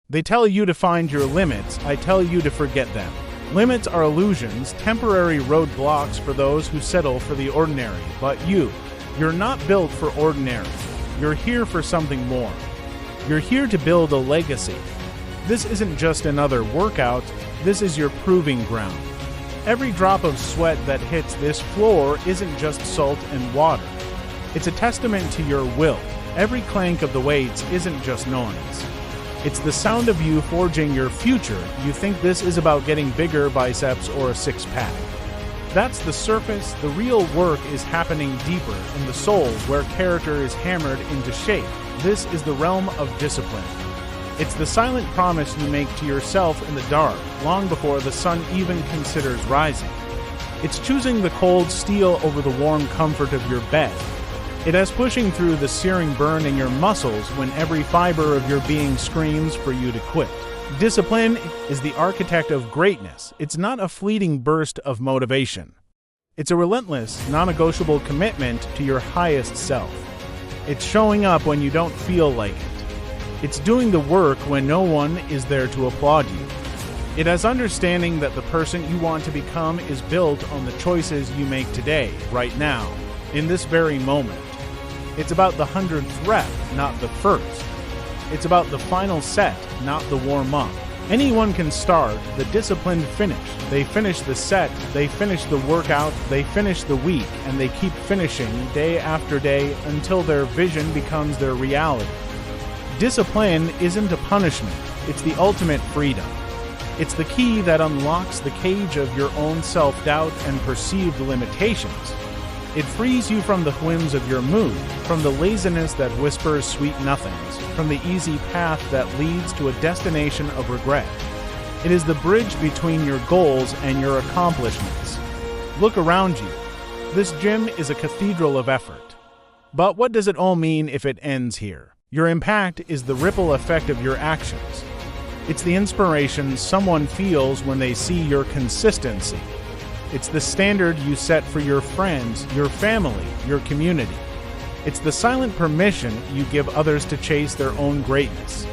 They tell you to find your limits, I tell you to forget them. Limits are illusions, temporary roadblocks for those who settle for the ordinary. But you're not built for ordinary. You're here for something more. You're here to build a legacy. This isn't just another workout, this is your proving ground. Every drop of sweat that hits this floor isn't just salt and water. It's a testament to your will. Every clank of the weights isn't just noise. It's the sound of you forging your future. You think this is about getting bigger biceps or a six-pack. That's the surface. The real work is happening deeper in the soul, where character is hammered into shape. This is the realm of discipline. It's the silent promise you make to yourself in the dark, long before the sun even considers rising. It's choosing the cold steel over the warm comfort of your bed. It is pushing through the searing burn in your muscles when every fiber of your being screams for you to quit. Discipline is the architect of greatness. It's not a fleeting burst of motivation. It's a relentless, non-negotiable commitment to your highest self. It's showing up when you don't feel like it. It's doing the work when no one is there to applaud you. It is understanding that the person you want to become is built on the choices you make today, right now, in this very moment. It's about the 100th rep, not the first. It's about the final set, not the warm-up. Anyone can start, the disciplined finish. They finish the set, they finish the workout, they finish the week, and they keep finishing day after day until their vision becomes their reality. Discipline isn't a punishment, it's the ultimate freedom. It's the key that unlocks the cage of your own self-doubt and perceived limitations. It frees you from the whims of your mood, from the laziness that whispers sweet nothings, from the easy path that leads to a destination of regret. It is the bridge between your goals and your accomplishments. Look around you. This gym is a cathedral of effort. But what does it all mean if it ends here? Your impact is the ripple effect of your actions. It's the inspiration someone feels when they see your consistency. It's the standard you set for your friends, your family, your community. It's the silent permission you give others to chase their own greatness.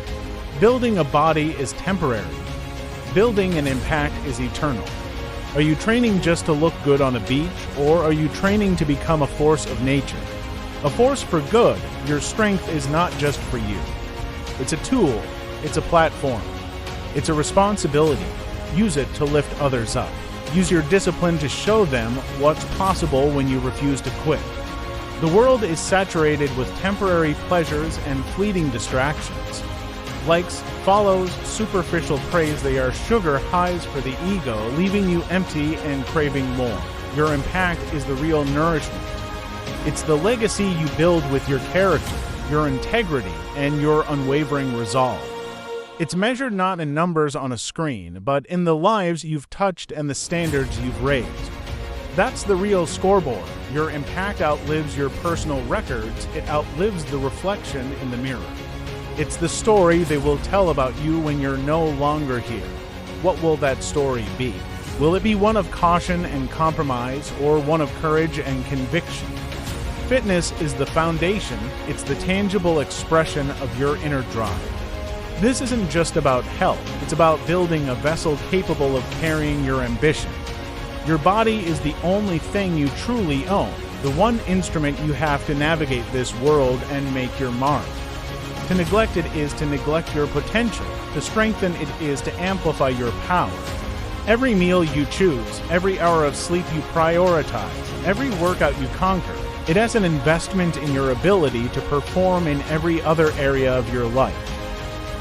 Building a body is temporary. Building an impact is eternal. Are you training just to look good on a beach, or are you training to become a force of nature? A force for good. Your strength is not just for you. It's a tool. It's a platform. It's a responsibility. Use it to lift others up. Use your discipline to show them what's possible when you refuse to quit. The world is saturated with temporary pleasures and fleeting distractions. Likes, follows, superficial praise, they are sugar highs for the ego, leaving you empty and craving more. Your impact is the real nourishment. It's the legacy you build with your character, your integrity, and your unwavering resolve. It's measured not in numbers on a screen, but in the lives you've touched and the standards you've raised. That's the real scoreboard. Your impact outlives your personal records. It outlives the reflection in the mirror. It's the story they will tell about you when you're no longer here. What will that story be? Will it be one of caution and compromise, or one of courage and conviction? Fitness is the foundation. It's the tangible expression of your inner drive. This isn't just about health, it's about building a vessel capable of carrying your ambition. Your body is the only thing you truly own, the one instrument you have to navigate this world and make your mark. To neglect it is to neglect your potential. To strengthen it is to amplify your power. Every meal you choose, every hour of sleep you prioritize, every workout you conquer, it is an investment in your ability to perform in every other area of your life.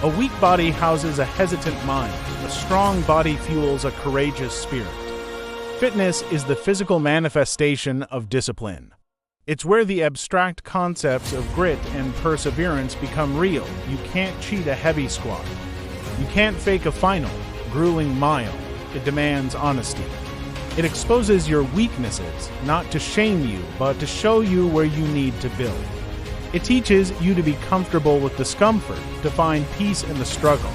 A weak body houses a hesitant mind. A strong body fuels a courageous spirit. Fitness is the physical manifestation of discipline. It's where the abstract concepts of grit and perseverance become real. You can't cheat a heavy squat. You can't fake a final, grueling mile. It demands honesty. It exposes your weaknesses, not to shame you, but to show you where you need to build. It teaches you to be comfortable with discomfort, to find peace in the struggle.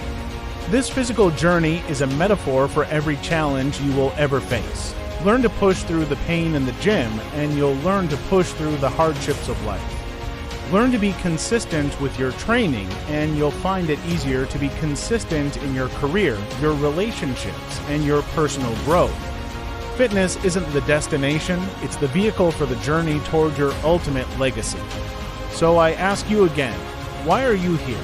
This physical journey is a metaphor for every challenge you will ever face. Learn to push through the pain in the gym, and you'll learn to push through the hardships of life. Learn to be consistent with your training, and you'll find it easier to be consistent in your career, your relationships, and your personal growth. Fitness isn't the destination, it's the vehicle for the journey toward your ultimate legacy. So I ask you again, why are you here?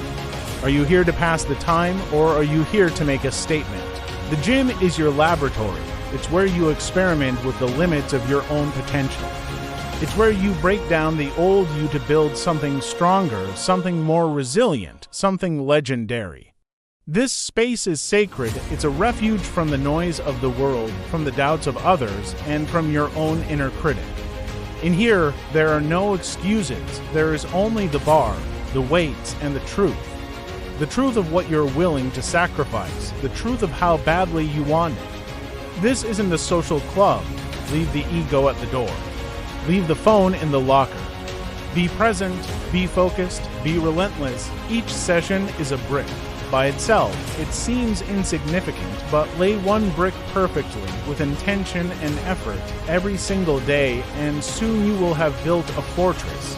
Are you here to pass the time, or are you here to make a statement? The gym is your laboratory. It's where you experiment with the limits of your own potential. It's where you break down the old you to build something stronger, something more resilient, something legendary. This space is sacred. It's a refuge from the noise of the world, from the doubts of others, and from your own inner critic. In here, there are no excuses. There is only the bar, the weights, and the truth. The truth of what you're willing to sacrifice, the truth of how badly you want it. This isn't a social club. Leave the ego at the door. Leave the phone in the locker. Be present, be focused, be relentless. Each session is a brick. By itself, it seems insignificant, but lay one brick perfectly with intention and effort every single day, and soon you will have built a fortress.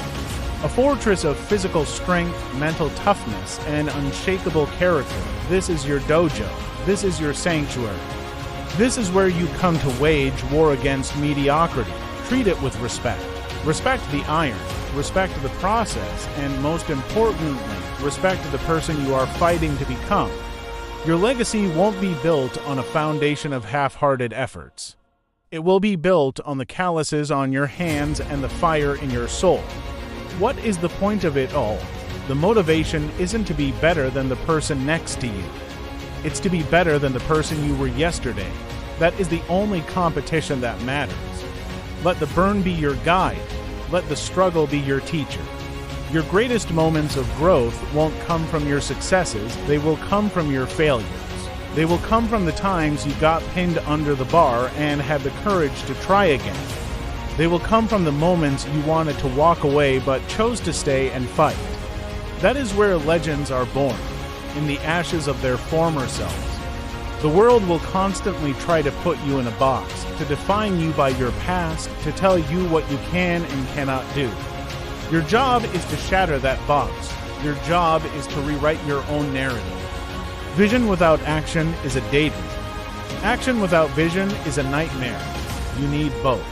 A fortress of physical strength, mental toughness, and unshakable character. This is your dojo. This is your sanctuary. This is where you come to wage war against mediocrity. Treat it with respect. Respect the iron. Respect the process. And most importantly, respect the person you are fighting to become. Your legacy won't be built on a foundation of half-hearted efforts. It will be built on the calluses on your hands and the fire in your soul. What is the point of it all? The motivation isn't to be better than the person next to you. It's to be better than the person you were yesterday. That is the only competition that matters. Let the burn be your guide. Let the struggle be your teacher. Your greatest moments of growth won't come from your successes. They will come from your failures. They will come from the times you got pinned under the bar and had the courage to try again. They will come from the moments you wanted to walk away but chose to stay and fight. That is where legends are born, in the ashes of their former selves. The world will constantly try to put you in a box, to define you by your past, to tell you what you can and cannot do. Your job is to shatter that box. Your job is to rewrite your own narrative. Vision without action is a daydream. Action without vision is a nightmare. You need both.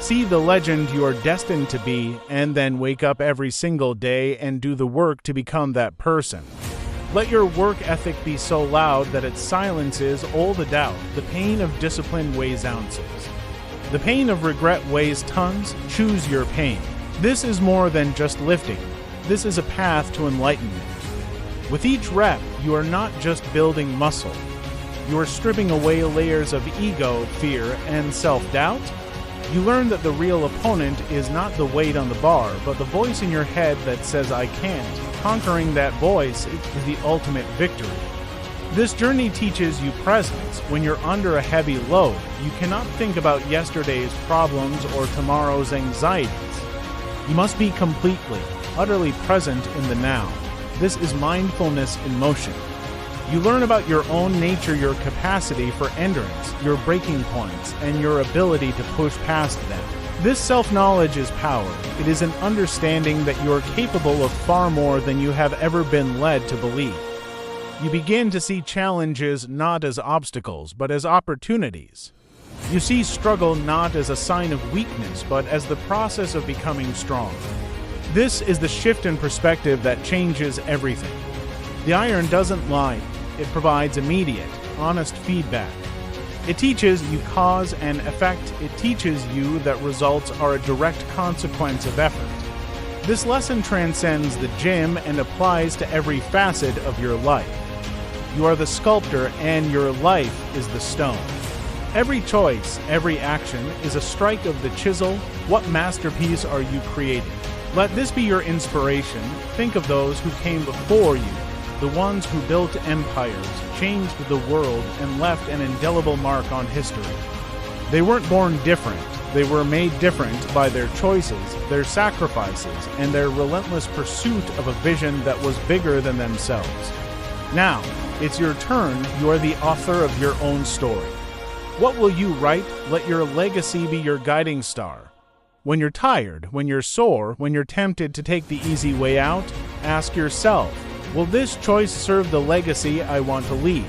See the legend you are destined to be, and then wake up every single day and do the work to become that person. Let your work ethic be so loud that it silences all the doubt. The pain of discipline weighs ounces. The pain of regret weighs tons. Choose your pain. This is more than just lifting. This is a path to enlightenment. With each rep, you are not just building muscle. You are stripping away layers of ego, fear, and self-doubt. You learn that the real opponent is not the weight on the bar, but the voice in your head that says, I can't. Conquering that voice is the ultimate victory. This journey teaches you presence. When you're under a heavy load, you cannot think about yesterday's problems or tomorrow's anxieties. You must be completely, utterly present in the now. This is mindfulness in motion. You learn about your own nature, your capacity for endurance, your breaking points, and your ability to push past them. This self-knowledge is power. It is an understanding that you are capable of far more than you have ever been led to believe. You begin to see challenges not as obstacles, but as opportunities. You see struggle not as a sign of weakness, but as the process of becoming strong. This is the shift in perspective that changes everything. The iron doesn't lie. It provides immediate, honest feedback. It teaches you cause and effect. It teaches you that results are a direct consequence of effort. This lesson transcends the gym and applies to every facet of your life. You are the sculptor and your life is the stone. Every choice, every action is a strike of the chisel. What masterpiece are you creating? Let this be your inspiration. Think of those who came before you, the ones who built empires, changed the world, and left an indelible mark on history. They weren't born different. They were made different by their choices, their sacrifices, and their relentless pursuit of a vision that was bigger than themselves. Now, it's your turn. You are the author of your own story. What will you write? Let your legacy be your guiding star. When you're tired, when you're sore, when you're tempted to take the easy way out, ask yourself, will this choice serve the legacy I want to leave?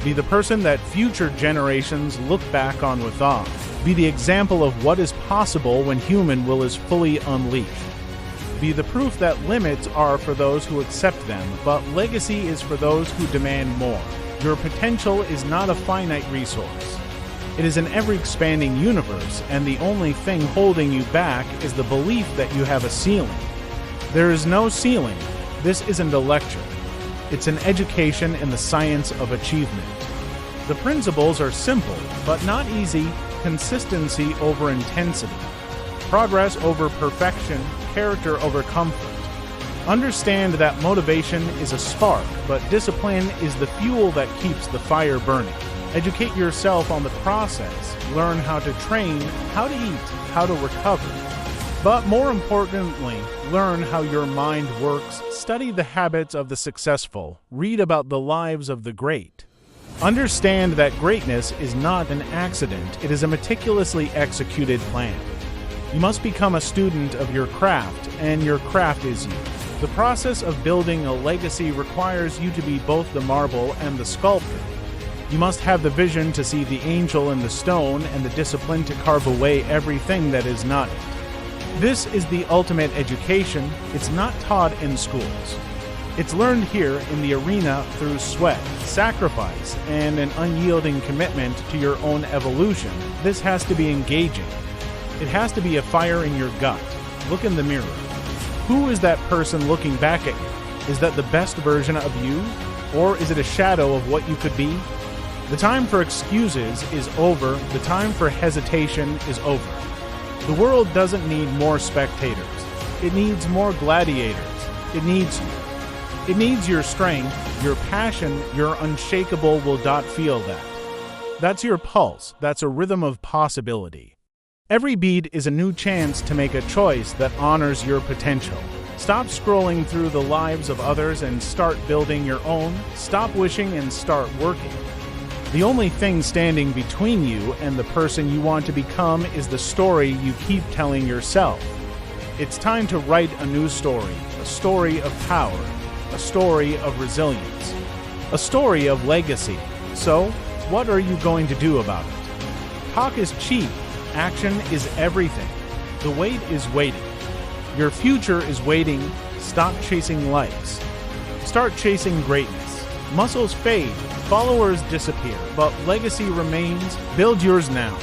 Be the person that future generations look back on with awe. Be the example of what is possible when human will is fully unleashed. Be the proof that limits are for those who accept them, but legacy is for those who demand more. Your potential is not a finite resource. It is an ever-expanding universe, and the only thing holding you back is the belief that you have a ceiling. There is no ceiling. This isn't a lecture. It's an education in the science of achievement. The principles are simple, but not easy. Consistency over intensity. Progress over perfection. Character over comfort. Understand that motivation is a spark, but discipline is the fuel that keeps the fire burning. Educate yourself on the process. Learn how to train, how to eat, how to recover. But more importantly, learn how your mind works. Study the habits of the successful. Read about the lives of the great. Understand that greatness is not an accident. It is a meticulously executed plan. You must become a student of your craft, and your craft is you. The process of building a legacy requires you to be both the marble and the sculptor. You must have the vision to see the angel in the stone and the discipline to carve away everything that is not it. This is the ultimate education. It's not taught in schools. It's learned here in the arena through sweat, sacrifice, and an unyielding commitment to your own evolution. This has to be engaging. It has to be a fire in your gut. Look in the mirror. Who is that person looking back at you? Is that the best version of you? Or is it a shadow of what you could be? The time for excuses is over. The time for hesitation is over. The world doesn't need more spectators. It needs more gladiators. It needs you. It needs your strength, your passion, your unshakable will not feel that. That's your pulse. That's a rhythm of possibility. Every beat is a new chance to make a choice that honors your potential. Stop scrolling through the lives of others and start building your own. Stop wishing and start working. The only thing standing between you and the person you want to become is the story you keep telling yourself. It's time to write a new story, a story of power, a story of resilience, a story of legacy. So, what are you going to do about it? Talk is cheap. Action is everything. The wait is waiting. Your future is waiting. Stop chasing likes. Start chasing greatness. Muscles fade. Followers disappear, but legacy remains. Build yours now.